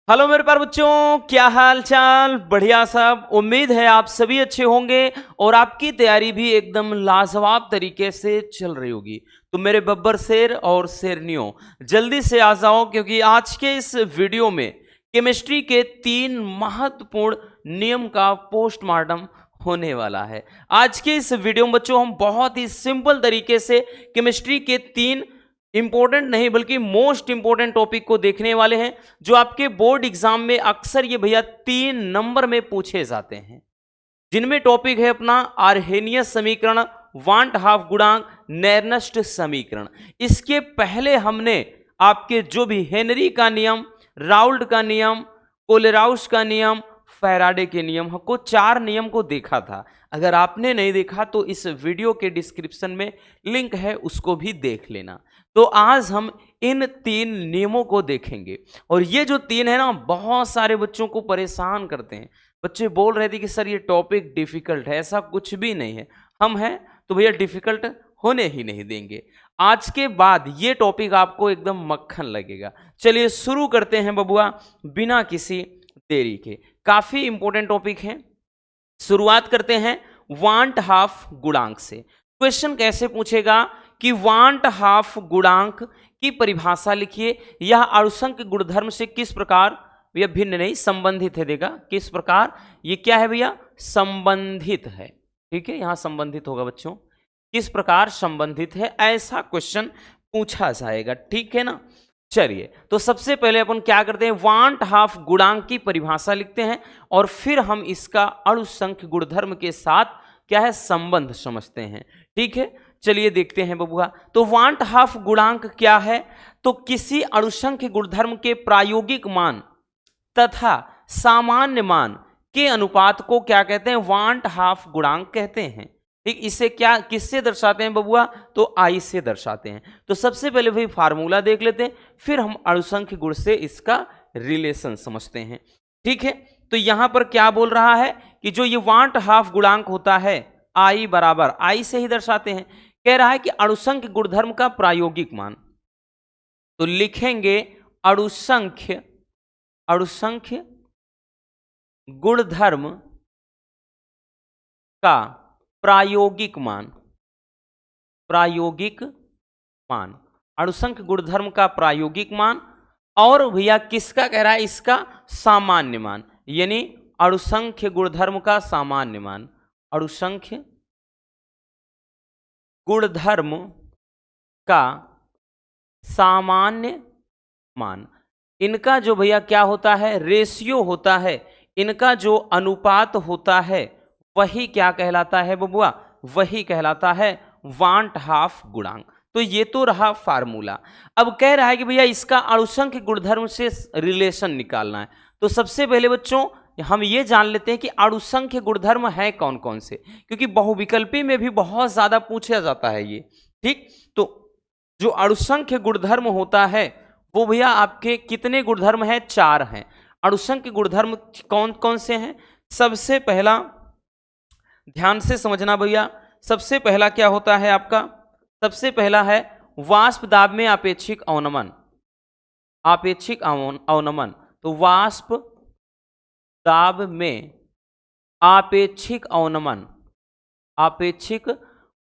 Hello मेरे प्यारे बच्चों, क्या हाल चाल। बढ़िया सब। उम्मीद है आप सभी अच्छे होंगे और आपकी तैयारी भी एकदम लाजवाब तरीके से चल रही होगी। तो मेरे बब्बर शेर और शेरनियों, जल्दी से आ जाओ क्योंकि आज के इस वीडियो में केमिस्ट्री के 3 महत्वपूर्ण नियम का पोस्टमार्टम होने वाला है। आज के इस वीडियो में बच्चों हम बहुत ही सिंपल तरीके से केमिस्ट्री के 3 इंपॉर्टेंट नहीं बल्कि मोस्ट इंपॉर्टेंट टॉपिक को देखने वाले हैं, जो आपके बोर्ड एग्जाम में अक्सर ये भैया 3 नंबर में पूछे जाते हैं। जिनमें टॉपिक है अपना आर्हेनियस समीकरण, वांट हाफ गुणांक, नेर्नस्ट समीकरण। इसके पहले हमने आपके जो भी हेनरी का नियम, राउल्ट का नियम, कोलेराउस का नियम, फैराडे के नियम को 4 नियम को देखा था। अगर आपने नहीं देखा तो इस वीडियो के डिस्क्रिप्शन में लिंक है, उसको भी देख लेना। तो आज हम इन 3 नियमों को देखेंगे और ये जो 3 है ना, बहुत सारे बच्चों को परेशान करते हैं। बच्चे बोल रहे थे कि सर ये टॉपिक डिफिकल्ट है। ऐसा कुछ भी नहीं है, हम हैं तो भैया डिफिकल्ट होने ही नहीं देंगे। आज के बाद ये टॉपिक आपको एकदम मक्खन लगेगा। चलिए शुरू करते हैं बबुआ, बिना किसी देरी के। काफी इंपॉर्टेंट टॉपिक है। शुरुआत करते हैं वांट हाफ गुणांक से। क्वेश्चन कैसे पूछेगा कि वांट हाफ गुणांक की परिभाषा लिखिए। यह अणुसंख्य गुणधर्म से किस प्रकार, भैया भिन्न नहीं संबंधित है, देगा किस प्रकार। ये क्या है भैया, संबंधित है। ठीक है, यहां संबंधित होगा बच्चों, किस प्रकार संबंधित है, ऐसा क्वेश्चन पूछा जाएगा। ठीक है ना। चलिए, तो सबसे पहले अपन क्या करते हैं, वांट हाफ गुणांक की परिभाषा लिखते हैं और फिर हम इसका अणुसंख्य गुणधर्म के साथ क्या है संबंध समझते हैं। ठीक है, चलिए देखते हैं बबुआ। तो वांट हाफ गुणांक क्या है, तो किसी अणुसंख्य गुणधर्म के प्रायोगिक मान तथा सामान्य मान के अनुपात को क्या कहते हैं, वांट हाफ गुणांक कहते हैं। ठीक, इसे क्या किससे दर्शाते हैं बबुआ, तो आई से दर्शाते हैं। तो सबसे पहले भाई फार्मूला देख लेते हैं, फिर हम अणुसंख्य गुण से इसका रिलेशन समझते हैं। ठीक है, तो यहां पर क्या बोल रहा है कि जो ये वांट हाफ गुणांक होता है, आई बराबर आई से ही दर्शाते हैं। कह रहा है कि अणुसंख्य गुणधर्म का प्रायोगिक मान, तो लिखेंगे अणुसंख्य गुणधर्म का प्रायोगिक मान, अणुसंख्य गुणधर्म का प्रायोगिक मान। और भैया किसका कह रहा है, इसका सामान्य मान, यानी अणुसंख्य गुणधर्म का सामान्य मान, अणुसंख्य गुणधर्म का सामान्य मान। इनका जो भैया क्या होता है, रेशियो होता है, इनका जो अनुपात होता है वही क्या कहलाता है बबुआ, वही कहलाता है वांट हाफ गुणांक। तो ये तो रहा फार्मूला। अब कह रहा है कि भैया इसका अणुसंख्य गुणधर्म से रिलेशन निकालना है। तो सबसे पहले बच्चों हम ये जान लेते हैं कि अणुसंख्य गुणधर्म है कौन कौन से, क्योंकि बहुविकल्पी में भी बहुत ज्यादा पूछा जाता है ये। ठीक, तो जो अणुसंख्य गुणधर्म होता है वो भैया आपके कितने गुणधर्म हैं, 4 हैं। अणुसंख्य गुणधर्म कौन कौन से हैं, सबसे पहला ध्यान से समझना भैया, सबसे पहला क्या होता है आपका, सबसे पहला है वाष्प दाब में आपेक्षिक अवनमन, अवनमन। तो वाष्प दाब में आपेक्षिक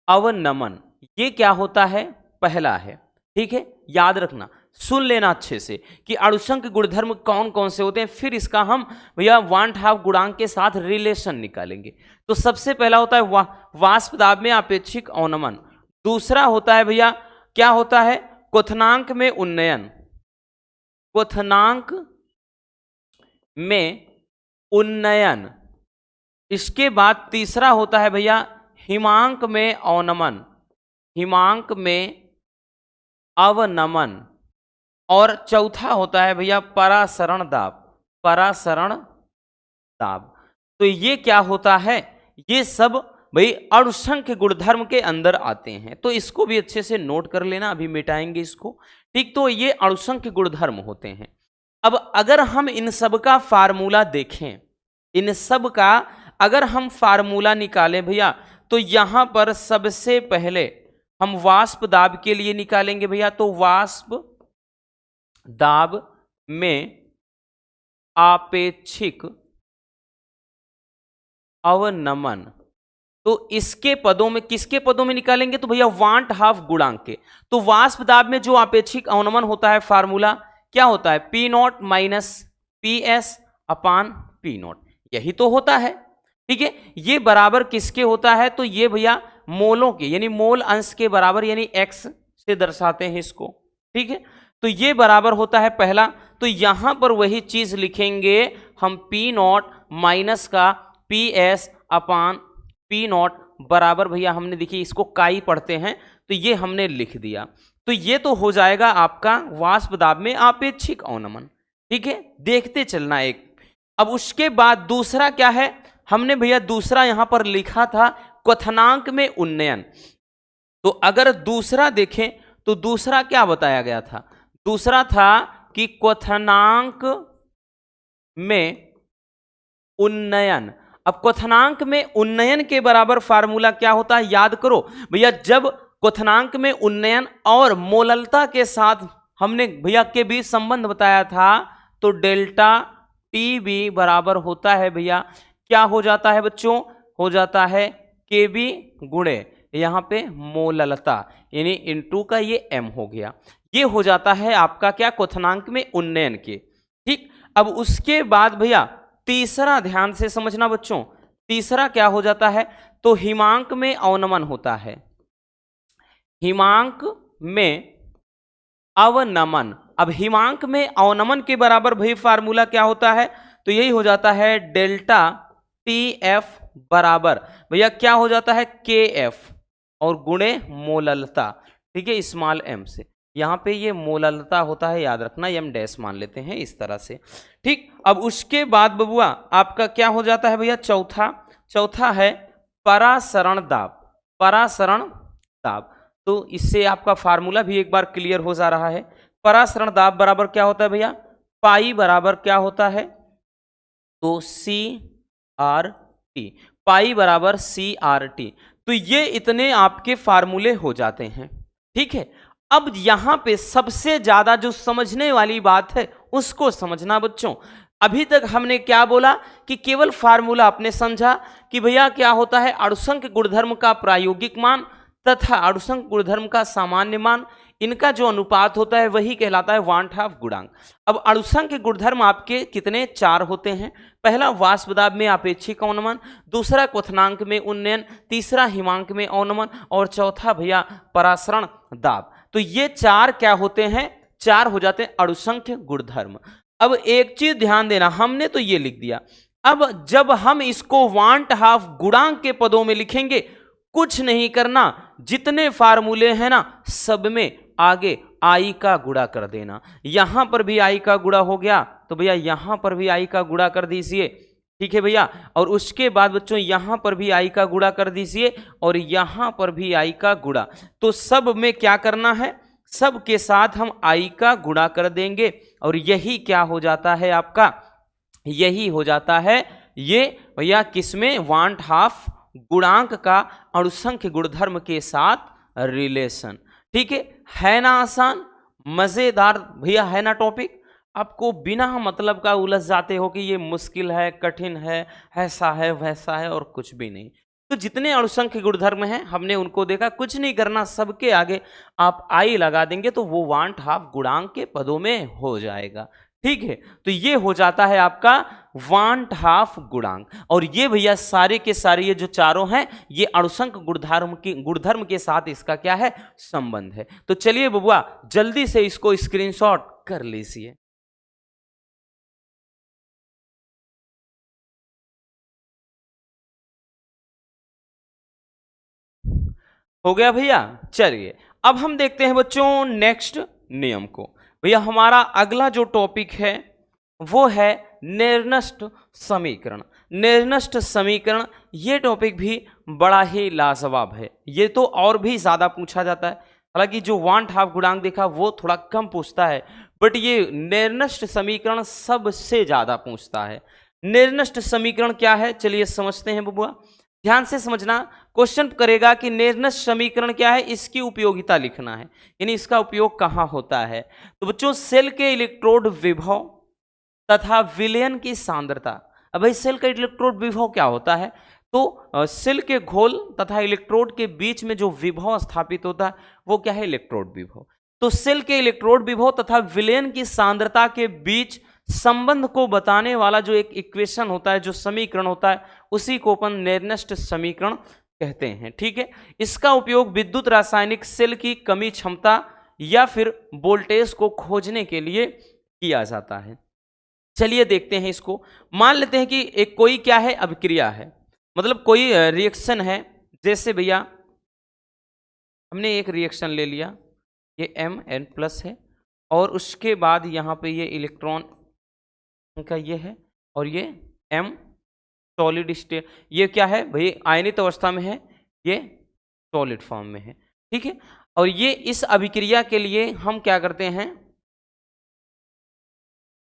अवनमन, ये क्या होता है, पहला है। ठीक है, याद रखना, सुन लेना अच्छे से कि अणुसंख्य गुणधर्म कौन कौन से होते हैं, फिर इसका हम भैया वांट हाफ गुणांक के साथ रिलेशन निकालेंगे। तो सबसे पहला होता है वाष्प दाब में आपेक्षिक अवनमन। दूसरा होता है भैया, क्या होता है, क्वथनांक में उन्नयन, क्वथनांक में उन्नयन। इसके बाद तीसरा होता है भैया हिमांक में अवनमन, हिमांक में अवनमन। और चौथा होता है भैया परासरण दाब, परासरण दाब। तो ये क्या होता है, ये सब भाई अणुसंख्य गुणधर्म के अंदर आते हैं। तो इसको भी अच्छे से नोट कर लेना, अभी मिटाएंगे इसको। ठीक, तो ये अणुसंख्य गुणधर्म होते हैं। अब अगर हम इन सब का फार्मूला देखें, इन सब का अगर हम फार्मूला निकालें भैया, तो यहां पर सबसे पहले हम वाष्प दाब के लिए निकालेंगे भैया। तो वाष्प दाब में आपेक्षिक अवनमन। तो इसके पदों में, किसके पदों में निकालेंगे? तो भैया वांट हाफ गुणांक के। तो वाष्प दाब में जो आपेक्षिक अवनमन होता है, फार्मूला क्या होता है? P not minus P S upon P not, यही तो होता है। ठीक है, ये बराबर किसके होता है? तो ये भैया मोलों के, यानी मोल अंश के बराबर, यानी एक्स से दर्शाते हैं इसको। ठीक है, तो ये बराबर होता है पहला। तो यहां पर वही चीज लिखेंगे हम, पी नॉट माइनस का P S upon P not बराबर, भैया हमने देखिए इसको काई पढ़ते हैं, तो ये हमने लिख दिया। तो ये तो हो जाएगा आपका वाष्प दाब में आपेक्षिक अवनमन। ठीक है, देखते चलना एक। अब उसके बाद दूसरा क्या है? हमने भैया दूसरा यहां पर लिखा था क्वथनांक में उन्नयन। तो अगर दूसरा देखें तो दूसरा क्या बताया गया था? दूसरा था कि क्वथनांक में उन्नयन। अब क्वथनांक में उन्नयन के बराबर फार्मूला क्या होता है? याद करो भैया, जब क्वथनांक में उन्नयन और मोललता के साथ हमने भैया के बीच संबंध बताया था, तो डेल्टा टी बी बराबर होता है भैया, क्या हो जाता है बच्चों? हो जाता है के बी गुणे यहां पे मोललता, यानी इनटू का ये एम हो गया। ये हो जाता है आपका क्या? क्वथनांक में उन्नयन के। ठीक, अब उसके बाद भैया तीसरा ध्यान से समझना बच्चों, तीसरा क्या हो जाता है? तो हिमांक में अवनमन होता है, हिमांक में अवनमन। अब हिमांक में अवनमन के बराबर भाई फार्मूला क्या होता है? तो यही हो जाता है डेल्टा टी एफ बराबर भैया क्या हो जाता है? के एफ और गुणे मोललता। ठीक है, स्मॉल एम से, यहां पे ये मोललता होता है, याद रखना, एम डैश मान लेते हैं इस तरह से। ठीक, अब उसके बाद बबुआ आपका क्या हो जाता है भैया? चौथा है परासरण दाब, परासरण दाब। तो इससे आपका फार्मूला भी एक बार क्लियर हो जा रहा है। परासरण दाब बराबर क्या होता है भैया? पाई बराबर क्या होता है? तो सी आर टी, पाई बराबर सी आर टी। तो ये इतने आपके फार्मूले हो जाते हैं। ठीक है, अब यहां पे सबसे ज्यादा जो समझने वाली बात है उसको समझना बच्चों। अभी तक हमने क्या बोला कि केवल फार्मूला आपने समझा कि भैया क्या होता है? अणुसंख्य गुणधर्म का प्रायोगिक मान तथा अणुसंख्य गुणधर्म का सामान्य मान, इनका जो अनुपात होता है वही कहलाता है वांट हाफ गुणांक। अब अणुसंख्य गुणधर्म आपके कितने? 4 होते हैं। पहला वाष्प दाब में आपेक्षिक अवनमन, दूसरा क्वथनांक में उन्नयन, तीसरा हिमांक में अवनमन और चौथा भैया परासरण दाब। तो ये 4 क्या होते हैं? 4 हो जाते हैं अणुसंख्य गुणधर्म। अब एक चीज ध्यान देना, हमने तो ये लिख दिया, अब जब हम इसको वांट हाफ गुणांक के पदों में लिखेंगे, कुछ नहीं करना, जितने फार्मूले हैं ना सब में आगे आई का गुणा कर देना। यहां पर भी आई का गुणा हो गया तो भैया यहां पर भी आई का गुणा कर दीजिए। ठीक है भैया, और उसके बाद बच्चों यहां पर भी आई का गुणा कर दीजिए और यहां पर भी आई का गुणा। तो सब में क्या करना है? सब के साथ हम आई का गुणा कर देंगे और यही क्या हो जाता है आपका? यही हो जाता है ये भैया किसमें? वांट हाफ गुणांक का अणुसंख्य गुणधर्म के साथ रिलेशन। ठीक है ना? आसान मजेदार भैया है ना टॉपिक? आपको बिना मतलब का उलझ जाते हो कि ये मुश्किल है, कठिन है, ऐसा है वैसा है, और कुछ भी नहीं। तो जितने अणुसंख्य गुणधर्म हैं हमने उनको देखा, कुछ नहीं करना, सबके आगे आप आई लगा देंगे तो वो वांट हाफ गुणांक के पदों में हो जाएगा। ठीक है, तो ये हो जाता है आपका वांट हाफ गुणांक। और ये भैया सारे के सारे ये जो चारों हैं ये अणुसंख्य गुणधर्म के साथ इसका क्या है? संबंध है। तो चलिए बबुआ जल्दी से इसको स्क्रीनशॉट कर लीजिए। हो गया भैया? चलिए अब हम देखते हैं बच्चों नेक्स्ट नियम को। भैया हमारा अगला जो टॉपिक है वो है निर्नष्ट समीकरण। निर्नष्ट समीकरण ये टॉपिक भी बड़ा ही लाजवाब है, ये तो और भी ज्यादा पूछा जाता है। हालांकि जो वांट हाफ गुणांक देखा वो थोड़ा कम पूछता है, बट ये निर्नष्ट समीकरण सबसे ज्यादा पूछता है। निर्नष्ट समीकरण क्या है चलिए समझते हैं बबुआ, ध्यान से समझना। क्वेश्चन करेगा कि निर्नष्ट समीकरण क्या है, इसकी उपयोगिता लिखना है, यानी इसका उपयोग कहाँ होता है। तो बच्चों सेल के इलेक्ट्रोड विभव तथा विलयन की सांद्रता। अब भाई सेल का इलेक्ट्रोड विभव क्या होता है, तो सेल के घोल तथा इलेक्ट्रोड के बीच में जो विभव स्थापित होता है वो क्या है, इलेक्ट्रोड विभव। तो सेल के इलेक्ट्रोड विभव तथा विलयन की सांद्रता के बीच संबंध को बताने वाला जो एक इक्वेशन होता है, जो समीकरण होता है, उसी को अपन नेर्नस्ट समीकरण कहते हैं। ठीक है, इसका उपयोग विद्युत रासायनिक सेल की कमी क्षमता या फिर वोल्टेज को खोजने के लिए किया जाता है। चलिए देखते हैं इसको। मान लेते हैं कि एक कोई क्या है, अभिक्रिया है, मतलब कोई रिएक्शन है। जैसे भैया हमने एक रिएक्शन ले लिया, ये Mn+ है, और उसके बाद यहाँ पे ये इलेक्ट्रॉन का ये है, और ये M सॉलिड स्टेट, ये क्या है भाई, आयनित अवस्था में है, ये सॉलिड फॉर्म में है। ठीक है, और ये इस अभिक्रिया के लिए हम क्या करते हैं,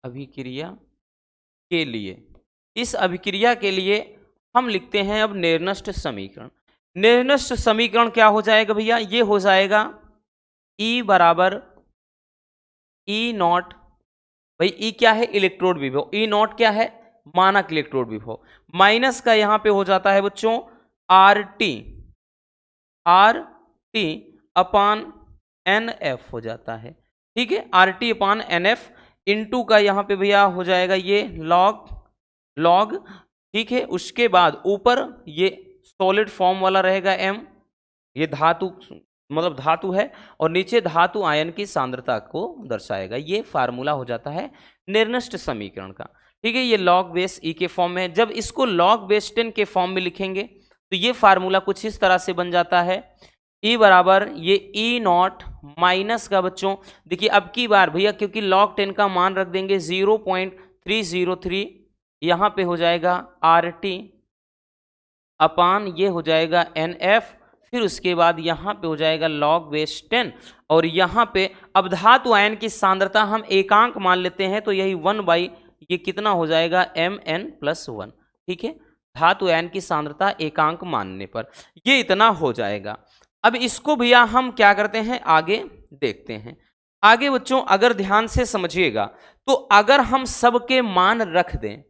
अभिक्रिया के लिए, इस अभिक्रिया के लिए हम लिखते हैं अब नेर्नस्ट समीकरण। नेर्नस्ट समीकरण क्या हो जाएगा भैया, ये हो जाएगा E बराबर E0, भाई E क्या है, इलेक्ट्रोड विभव, E0 क्या है, मानक इलेक्ट्रोड विभव, माइनस का यहां पे हो जाता है बच्चों RT अपान NF हो जाता है। ठीक है, RT अपान NF इंटू का यहाँ पे भैया हो जाएगा ये लॉग। ठीक है, उसके बाद ऊपर ये सॉलिड फॉर्म वाला रहेगा M, ये धातु मतलब धातु है, और नीचे धातु आयन की सांद्रता को दर्शाएगा। ये फार्मूला हो जाता है नेर्नस्ट समीकरण का। ठीक है, ये log बेस E के फॉर्म में है। जब इसको log बेस 10 के फॉर्म में लिखेंगे तो ये फार्मूला कुछ इस तरह से बन जाता है, E बराबर ये E0 माइनस का बच्चों, देखिए अब की बार भैया क्योंकि log 10 का मान रख देंगे 0.303, यहाँ पे हो जाएगा RT अपान ये हो जाएगा NF, फिर उसके बाद यहाँ पे हो जाएगा log बेस 10, और यहाँ पे अब धातु आयन की सांद्रता हम एकांक मान लेते हैं, तो यही 1/, ये कितना हो जाएगा Mn+1। ठीक है, धातु आयन की सांद्रता एकांक मानने पर ये इतना हो जाएगा। अब इसको भैया हम क्या करते हैं, आगे देखते हैं। आगे बच्चों अगर ध्यान से समझिएगा, तो अगर हम सबके मान रख दें,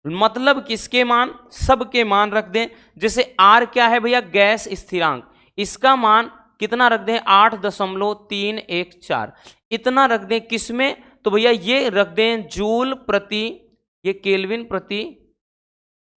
मतलब किसके मान, सबके मान रख दें, जैसे R क्या है भैया, गैस स्थिरांक, इसका मान कितना रख दें, 8.314, इतना रख दें किसमें, तो भैया ये रख दें जूल प्रति, ये केल्विन प्रति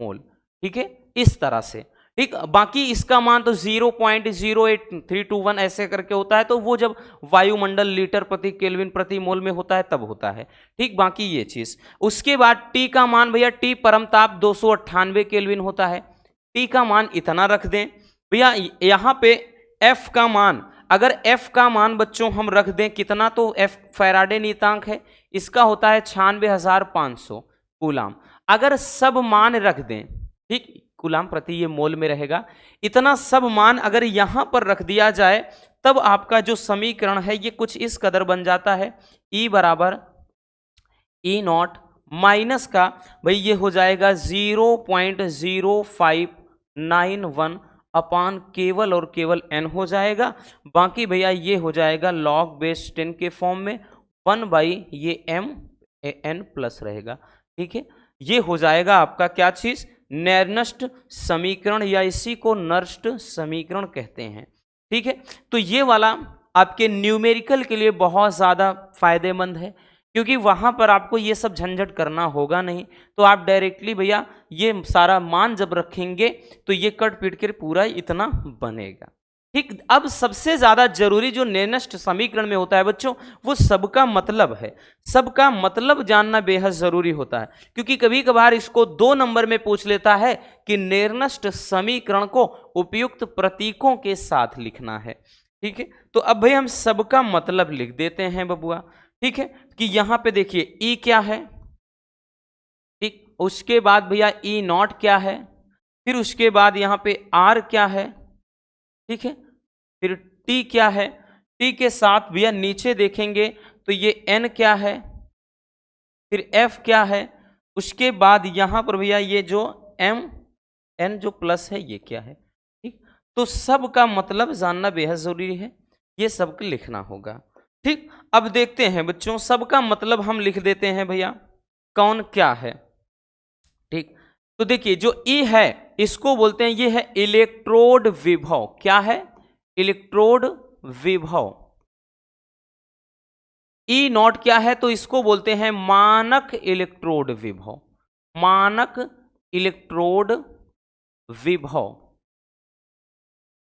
मोल। ठीक है, इस तरह से। ठीक, बाकी इसका मान तो 0.08321 ऐसे करके होता है, तो वो जब वायुमंडल लीटर प्रति केल्विन प्रति मोल में होता है तब होता है। ठीक, बाकी ये चीज। उसके बाद T का मान भैया, T परमताप 298 केल्विन होता है, T का मान इतना रख दें भैया। यहाँ पे F का मान, अगर F का मान बच्चों हम रख दें कितना, तो F फैराडे नियतांक है, इसका होता है 96,500 कूलाम। अगर सब मान रख दें, ठीक, कूलाम प्रति ये मोल में रहेगा, इतना सब मान अगर यहां पर रख दिया जाए, तब आपका जो समीकरण है ये कुछ इस कदर बन जाता है, E बराबर E0 माइनस का भाई ये हो जाएगा 0.0591 अपान केवल और केवल n हो जाएगा। बाकी भैया ये हो जाएगा log बेस 10 के फॉर्म में 1/, ये Mn+ रहेगा। ठीक है, ये हो जाएगा आपका क्या चीज, नेर्नस्ट समीकरण, या इसी को नर्स्ट समीकरण कहते हैं। ठीक है, तो ये वाला आपके न्यूमेरिकल के लिए बहुत ज़्यादा फायदेमंद है, क्योंकि वहाँ पर आपको ये सब झंझट करना होगा नहीं, तो आप डायरेक्टली भैया ये सारा मान जब रखेंगे तो ये कट पीट कर पूरा इतना बनेगा। ठीक, अब सबसे ज़्यादा जरूरी जो नेर्नस्ट समीकरण में होता है बच्चों, वो सबका मतलब है। सबका मतलब जानना बेहद ज़रूरी होता है, क्योंकि कभी कभार इसको 2 नंबर में पूछ लेता है कि नेर्नस्ट समीकरण को उपयुक्त प्रतीकों के साथ लिखना है। ठीक है, तो अब भाई हम सबका मतलब लिख देते हैं बबुआ। ठीक है, कि यहाँ पे देखिए E क्या है, ठीक, उसके बाद भैया E0 क्या है, फिर उसके बाद यहाँ पे R क्या है, ठीक है, फिर T क्या है, T के साथ भैया नीचे देखेंगे तो ये N क्या है, फिर F क्या है, उसके बाद यहाँ पर भैया ये जो N जो प्लस है ये क्या है। ठीक, तो सब का मतलब जानना बेहद जरूरी है, ये सबको लिखना होगा। ठीक, अब देखते हैं बच्चों, सबका मतलब हम लिख देते हैं भैया, कौन क्या है। ठीक, तो देखिए जो ई है इसको बोलते हैं, ये है इलेक्ट्रोड विभव। क्या है? इलेक्ट्रोड विभव। ई नॉट क्या है? तो इसको बोलते हैं मानक इलेक्ट्रोड विभव। मानक इलेक्ट्रोड विभव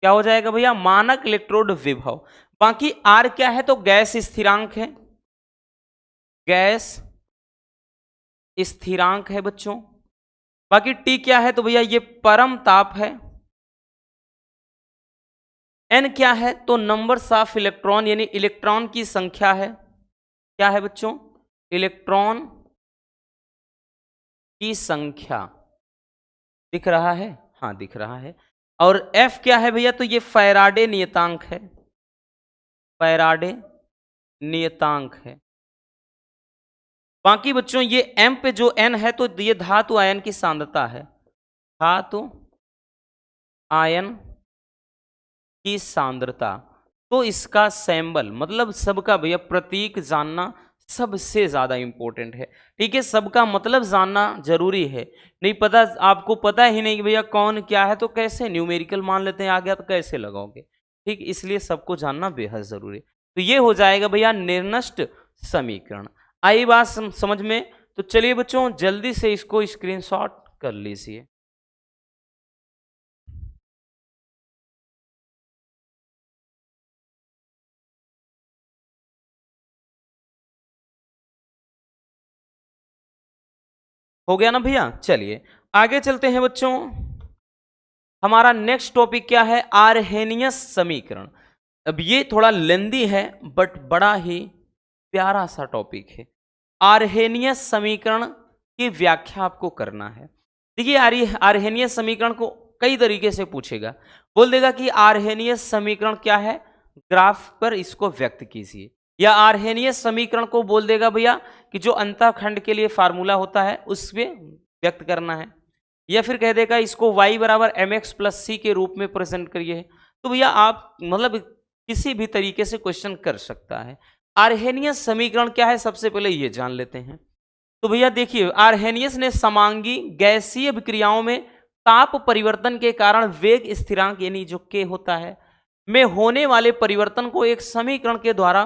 क्या हो जाएगा भैया? मानक इलेक्ट्रोड विभव। बाकी आर क्या है? तो गैस स्थिरांक है। गैस स्थिरांक है बच्चों। बाकी टी क्या है? तो भैया ये परम ताप है। एन क्या है? तो नंबर्स ऑफ इलेक्ट्रॉन, यानी इलेक्ट्रॉन की संख्या है। क्या है बच्चों? इलेक्ट्रॉन की संख्या। दिख रहा है? हाँ दिख रहा है। और एफ क्या है भैया? तो ये फैराडे नियतांक है। फैराडे नियतांक है। बाकी बच्चों ये एम पे जो एन है तो ये धातु आयन की सांद्रता है। धातु आयन की सांद्रता। तो इसका सैंबल मतलब सबका भैया प्रतीक जानना सबसे ज्यादा इंपॉर्टेंट है। ठीक है, सबका मतलब जानना जरूरी है। नहीं पता, आपको पता ही नहीं कि भैया कौन क्या है तो कैसे न्यूमेरिकल मान लेते हैं आ गया तो कैसे लगाओगे। ठीक, इसलिए सबको जानना बेहद जरूरी है। तो ये हो जाएगा भैया निर्नष्ट समीकरण। आई बात समझ में? तो चलिए बच्चों जल्दी से इसको स्क्रीनशॉट कर लीजिए। हो गया ना भैया? चलिए आगे चलते हैं बच्चों। हमारा नेक्स्ट टॉपिक क्या है? आर्हेनियस समीकरण। अब ये थोड़ा लेंदी है बट बड़ा ही प्यारा सा टॉपिक है। आर्हेनियस समीकरण की व्याख्या आपको करना है। देखिए आर्हेनियस समीकरण को कई तरीके से पूछेगा। बोल देगा कि आर्हेनियस समीकरण क्या है, ग्राफ पर इसको व्यक्त कीजिए। या आर्हेनियस समीकरण को बोल देगा भैया कि जो अंतःखंड के लिए फार्मूला होता है उसमें व्यक्त करना है। या फिर कह देगा इसको y बराबर mx प्लस सी के रूप में प्रेजेंट करिए। तो भैया आप मतलब किसी भी तरीके से क्वेश्चन कर सकता है। आर्हेनियस समीकरण क्या है सबसे पहले ये जान लेते हैं। तो भैया देखिए आर्हेनियस ने समांगी गैसीय विक्रियाओं में ताप परिवर्तन के कारण वेग स्थिरांक यानी जो k होता है में होने वाले परिवर्तन को एक समीकरण के द्वारा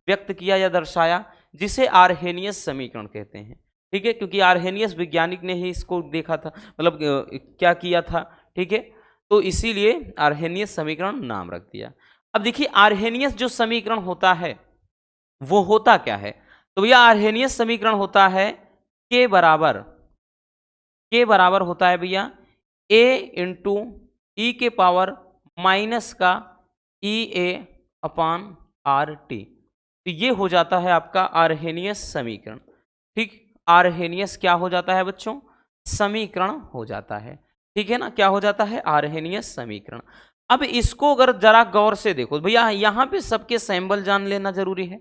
व्यक्त किया या दर्शाया, जिसे आर्हेनियस समीकरण कहते हैं। ठीक है, क्योंकि आर्हेनियस वैज्ञानिक ने ही इसको देखा था, मतलब क्या किया था। ठीक है, तो इसीलिए आर्हेनियस समीकरण नाम रख दिया। अब देखिए आर्हेनियस जो समीकरण होता है वो होता क्या है? तो भैया आर्हेनियस समीकरण होता है के बराबर होता है भैया a इंटू ई के पावर माइनस का ई ए अपान आर टी। तो ये हो जाता है आपका आर्हेनियस समीकरण। ठीक, आर्हेनियस क्या हो जाता है बच्चों? समीकरण हो जाता है। ठीक है ना, क्या हो जाता है? आर्हेनियस समीकरण। अब इसको अगर जरा गौर से देखो भैया, यहाँ पे सबके सैंबल जान लेना जरूरी है।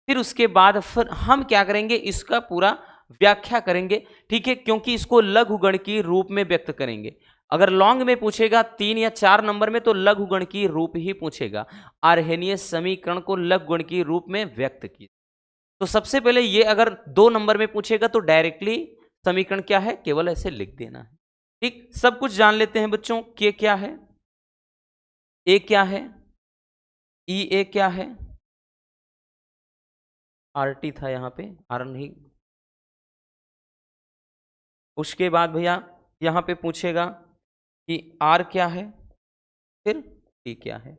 फिर उसके बाद फिर हम क्या करेंगे, इसका पूरा व्याख्या करेंगे। ठीक है, क्योंकि इसको लघुगणकीय रूप में व्यक्त करेंगे। अगर लॉन्ग में पूछेगा 3 या 4 नंबर में तो लघुगणकीय रूप ही पूछेगा। आर्हेनियस समीकरण को लघुगणकीय रूप में व्यक्त किया। तो सबसे पहले ये अगर 2 नंबर में पूछेगा तो डायरेक्टली समीकरण क्या है केवल ऐसे लिख देना है। ठीक, सब कुछ जान लेते हैं बच्चों। के क्या है, ए क्या है, ई ए क्या है, आर टी था यहाँ पे, आर नहीं। उसके बाद भैया यहाँ पे पूछेगा कि आर क्या है, फिर टी क्या है।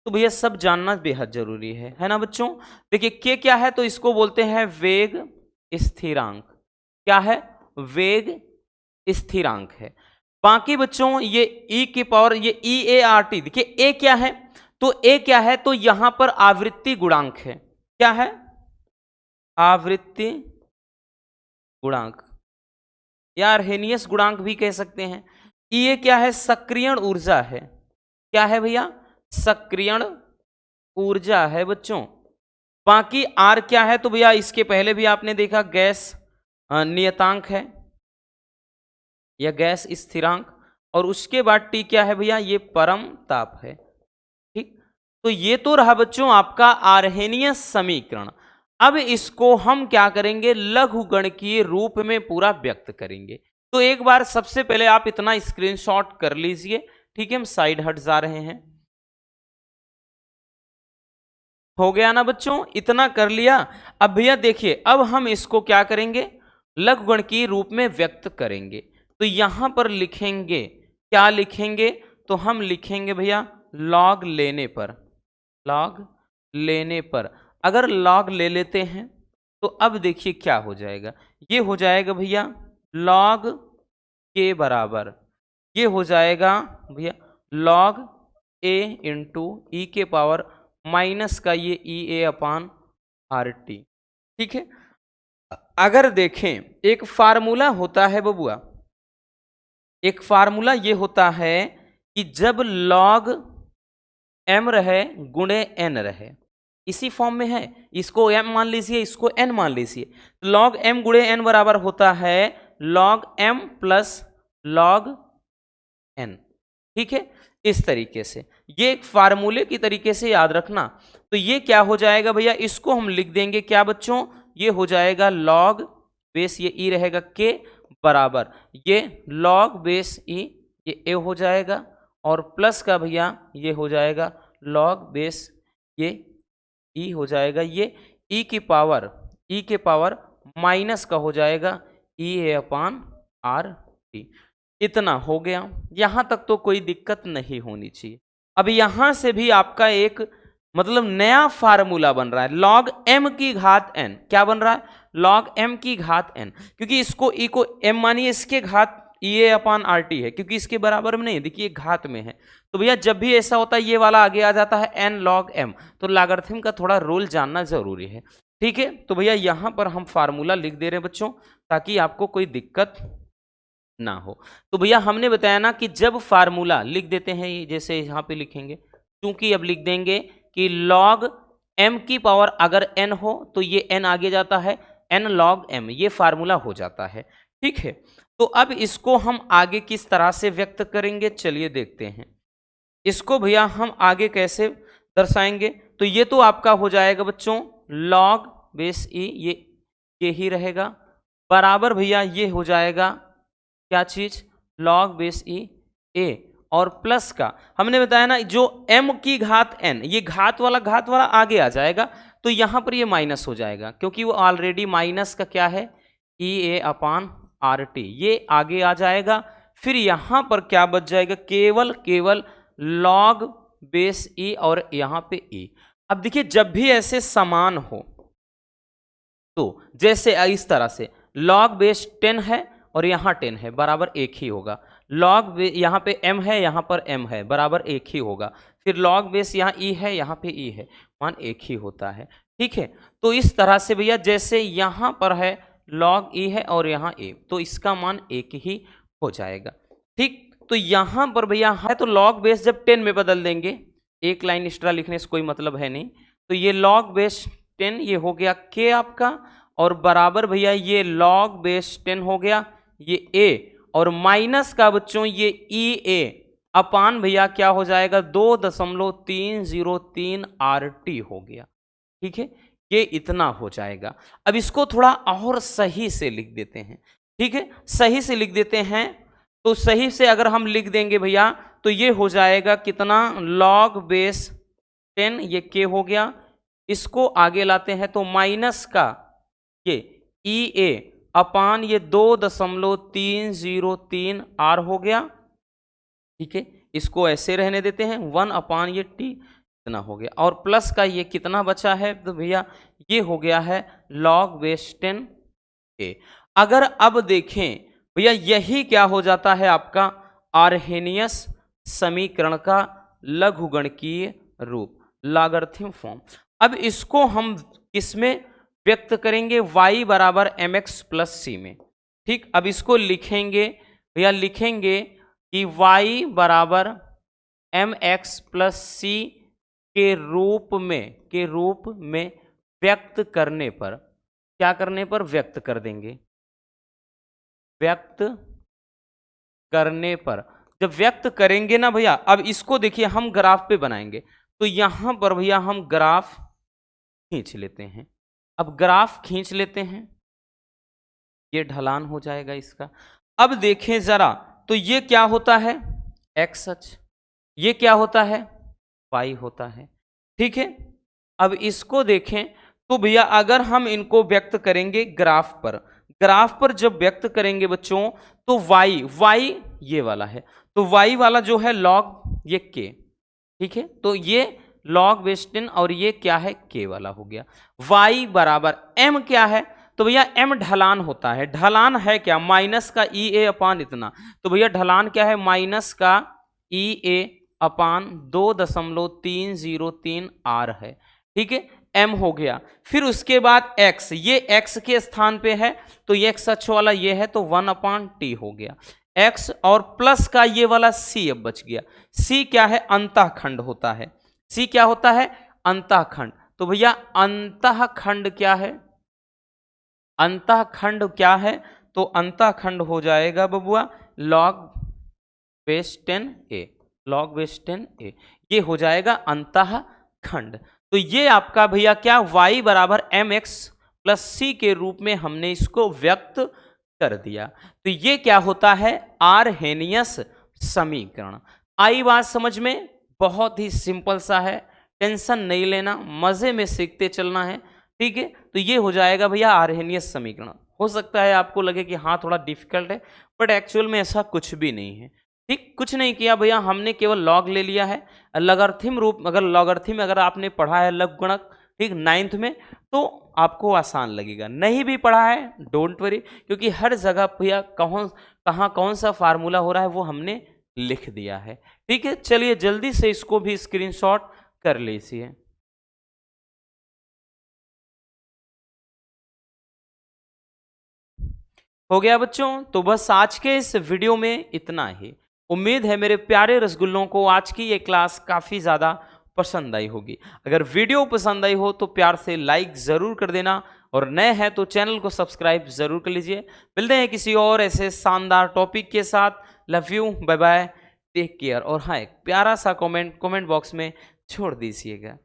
तो भैया सब जानना बेहद जरूरी है ना बच्चों। देखिए के क्या है, तो इसको बोलते हैं वेग स्थिरांक। क्या है? वेग स्थिरांक है। बाकी बच्चों ये ई की पावर, ये ई ए आर टी। देखिए ए क्या है, तो ए क्या है, तो यहां पर आवृत्ति गुणांक है। क्या है? आवृत्ति गुणांक या आर्हेनियस गुणांक भी कह सकते हैं। ई ए क्या है? सक्रियण ऊर्जा है। क्या है भैया? सक्रियण ऊर्जा है बच्चों। बाकी आर क्या है, तो भैया इसके पहले भी आपने देखा गैस नियतांक है या गैस स्थिरांक। और उसके बाद टी क्या है भैया? ये परम ताप है। ठीक, तो ये तो रहा बच्चों आपका आर्हेनियस समीकरण। अब इसको हम क्या करेंगे, लघुगणकीय रूप में पूरा व्यक्त करेंगे। तो एक बार सबसे पहले आप इतना स्क्रीनशॉट कर लीजिए, ठीक है। हम साइड हट जा रहे हैं। हो गया ना बच्चों, इतना कर लिया। अब भैया देखिए, अब हम इसको क्या करेंगे, लघुगणकीय रूप में व्यक्त करेंगे। तो यहां पर लिखेंगे, क्या लिखेंगे, तो हम लिखेंगे भैया लॉग लेने पर, लॉग लेने पर। अगर लॉग ले लेते हैं तो अब देखिए क्या हो जाएगा, ये हो जाएगा भैया लॉग के बराबर, ये हो जाएगा भैया लॉग ए इंटू ई के पावर माइनस का ये ई ए अपान आर टी, ठीक है। अगर देखें, एक फार्मूला होता है बबुआ, एक फार्मूला ये होता है कि जब लॉग एम रहे गुणे एन रहे, इसी फॉर्म में है, इसको एम मान लीजिए, इसको एन मान लीजिए, लॉग एम गुणे एन बराबर होता है log M plus log N, ठीक है। इस तरीके से ये एक फार्मूले की तरीके से याद रखना। तो ये क्या हो जाएगा भैया, इसको हम लिख देंगे क्या बच्चों, ये हो जाएगा लॉग बेस, ये ई रहेगा के बराबर, ये लॉग बेस ई, ये ए हो जाएगा, और प्लस का भैया ये हो जाएगा लॉग बेस ये ई हो जाएगा, ये ई की पावर, ई के पावर माइनस का हो जाएगा ई ए अपान आर टी। इतना हो गया, यहां तक तो कोई दिक्कत नहीं होनी चाहिए। अब यहां से भी आपका एक मतलब नया फार्मूला बन रहा है, लॉग एम की घात एन, क्या बन रहा है, लॉग एम की घात एन, क्योंकि इसको ई को एम मानिए, इसके घात ई ए अपान आर टी है, क्योंकि इसके बराबर में नहीं, देखिए घात में है। तो भैया जब भी ऐसा होता है ये वाला आगे आ जाता है एन लॉग एम, तो लॉगरिथम का थोड़ा रोल जानना जरूरी है, ठीक है। तो भैया यहां पर हम फार्मूला लिख दे रहे हैं बच्चों, ताकि आपको कोई दिक्कत ना हो। तो भैया हमने बताया ना कि जब फार्मूला लिख देते हैं, जैसे यहाँ पे लिखेंगे, क्योंकि अब लिख देंगे कि लॉग एम की पावर अगर एन हो तो ये एन आगे जाता है, एन लॉग एम, ये फार्मूला हो जाता है, ठीक है। तो अब इसको हम आगे किस तरह से व्यक्त करेंगे, चलिए देखते हैं। इसको भैया हम आगे कैसे दर्शाएंगे, तो ये तो आपका हो जाएगा बच्चों लॉग बेस ई, ये ही रहेगा, बराबर भैया ये हो जाएगा क्या चीज, लॉग बेस ई ए, और प्लस का हमने बताया ना जो m की घात n, ये घात वाला आगे आ जाएगा, तो यहां पर ये माइनस हो जाएगा, क्योंकि वो ऑलरेडी माइनस का क्या है ई ए अपान आर टी, ये आगे आ जाएगा। फिर यहां पर क्या बच जाएगा, केवल लॉग बेस ई और यहां पे ई। अब देखिए जब भी ऐसे समान हो, तो जैसे इस तरह से लॉग बेस 10 है और यहाँ 10 है, बराबर एक ही होगा, लॉग यहाँ पे m है, यहाँ पर m है, बराबर एक ही होगा। फिर लॉग बेस यहाँ e है, यहाँ पे e है, मान एक ही होता है, ठीक है। तो इस तरह से भैया जैसे यहाँ पर है लॉग e है और यहाँ a, तो इसका मान एक ही हो जाएगा, ठीक। तो यहाँ पर भैया है तो लॉग बेस जब 10 में बदल देंगे, एक लाइन एक्स्ट्रा लिखने से कोई मतलब है नहीं, तो ये लॉग बेस 10 ये हो गया k आपका, और बराबर भैया ये लॉग बेस 10 हो गया ये a, और माइनस का बच्चों ये ई ए अपान भैया क्या हो जाएगा 2.303 आर टी हो गया, ठीक है। ये इतना हो जाएगा। अब इसको थोड़ा और सही से लिख देते हैं, ठीक है, सही से लिख देते हैं। तो सही से अगर हम लिख देंगे भैया तो ये हो जाएगा कितना, लॉग बेस 10 ये के हो गया, इसको आगे लाते हैं तो माइनस का ये ई ए अपान ये 2.303 आर हो गया, ठीक है। इसको ऐसे रहने देते हैं, 1 अपान ये टी इतना हो गया, और प्लस का ये कितना बचा है, तो भैया ये हो गया है लॉग बेस 10 ए। अगर अब देखें भैया यही क्या हो जाता है आपका आर्हेनियस समीकरण का लघुगणकीय रूप, लॉगरिथम फॉर्म। अब इसको हम किसमें व्यक्त करेंगे, y बराबर एम एक्स प्लस सी में, ठीक। अब इसको लिखेंगे भैया, लिखेंगे कि y बराबर एम एक्स प्लस सी के रूप में व्यक्त करने पर, क्या करने पर, व्यक्त कर देंगे, व्यक्त करने पर। जब व्यक्त करेंगे ना भैया, अब इसको देखिए हम ग्राफ पे बनाएंगे, तो यहां पर भैया हम ग्राफ खींच लेते हैं। अब ग्राफ खींच लेते हैं, ये ढलान हो जाएगा इसका। अब देखें जरा, तो ये क्या होता है, एक्स अक्ष, ये क्या होता है, वाई होता है, ठीक है। अब इसको देखें तो भैया अगर हम इनको व्यक्त करेंगे ग्राफ पर, ग्राफ पर जब व्यक्त करेंगे बच्चों, तो वाई, वाई ये वाला है, तो वाई वाला जो है लॉग ये के, ठीक है, तो ये लॉग बेस 10 और ये क्या है, के वाला हो गया। वाई बराबर एम क्या है, तो भैया एम ढलान होता है, ढलान है क्या, माइनस का ई ए अपान इतना, तो भैया ढलान क्या है, माइनस का ई ए अपान 2.303 आर है, ठीक है, एम हो गया। फिर उसके बाद एक्स, ये एक्स के स्थान पे है तो ये एक्स अक्ष वाला ये है, तो 1/t हो गया एक्स, और प्लस का ये वाला सी अब बच गया। सी क्या है, अंतःखंड होता है, सी क्या होता है, अंतःखंड, तो भैया अंतःखंड क्या है, अंतःखंड क्या है, तो अंतःखंड हो जाएगा बबुआ log base 10a, log base 10a, ये हो जाएगा अंतःखंड। तो ये आपका भैया क्या, y बराबर mx प्लस सी के रूप में हमने इसको व्यक्त कर दिया। तो ये क्या होता है, आर्हेनियस समीकरण। आई बात समझ में, बहुत ही सिंपल सा है, टेंशन नहीं लेना, मजे में सीखते चलना है, ठीक है। तो ये हो जाएगा भैया आर्हेनियस समीकरण। हो सकता है आपको लगे कि हाँ थोड़ा डिफिकल्ट है, बट एक्चुअल में ऐसा कुछ भी नहीं है, ठीक, कुछ नहीं किया भैया, हमने केवल लॉग ले लिया है। लॉगरिथम रूप, अगर लॉगरिथम अगर आपने पढ़ा है लघुगणक, ठीक, 9th में, तो आपको आसान लगेगा। नहीं भी पढ़ा है डोंट वरी, क्योंकि हर जगह भैया कहाँ कौन सा फार्मूला हो रहा है वो हमने लिख दिया है, ठीक है। चलिए जल्दी से इसको भी स्क्रीनशॉट कर लीजिए। हो गया बच्चों, तो बस आज के इस वीडियो में इतना ही। उम्मीद है मेरे प्यारे रसगुल्लों को आज की ये क्लास काफ़ी ज़्यादा पसंद आई होगी। अगर वीडियो पसंद आई हो तो प्यार से लाइक ज़रूर कर देना, और नए हैं तो चैनल को सब्सक्राइब ज़रूर कर लीजिए। मिलते हैं किसी और ऐसे शानदार टॉपिक के साथ। Love you, bye bye, take care. और हाँ, एक प्यारा सा कमेंट बॉक्स में छोड़ दीजिएगा।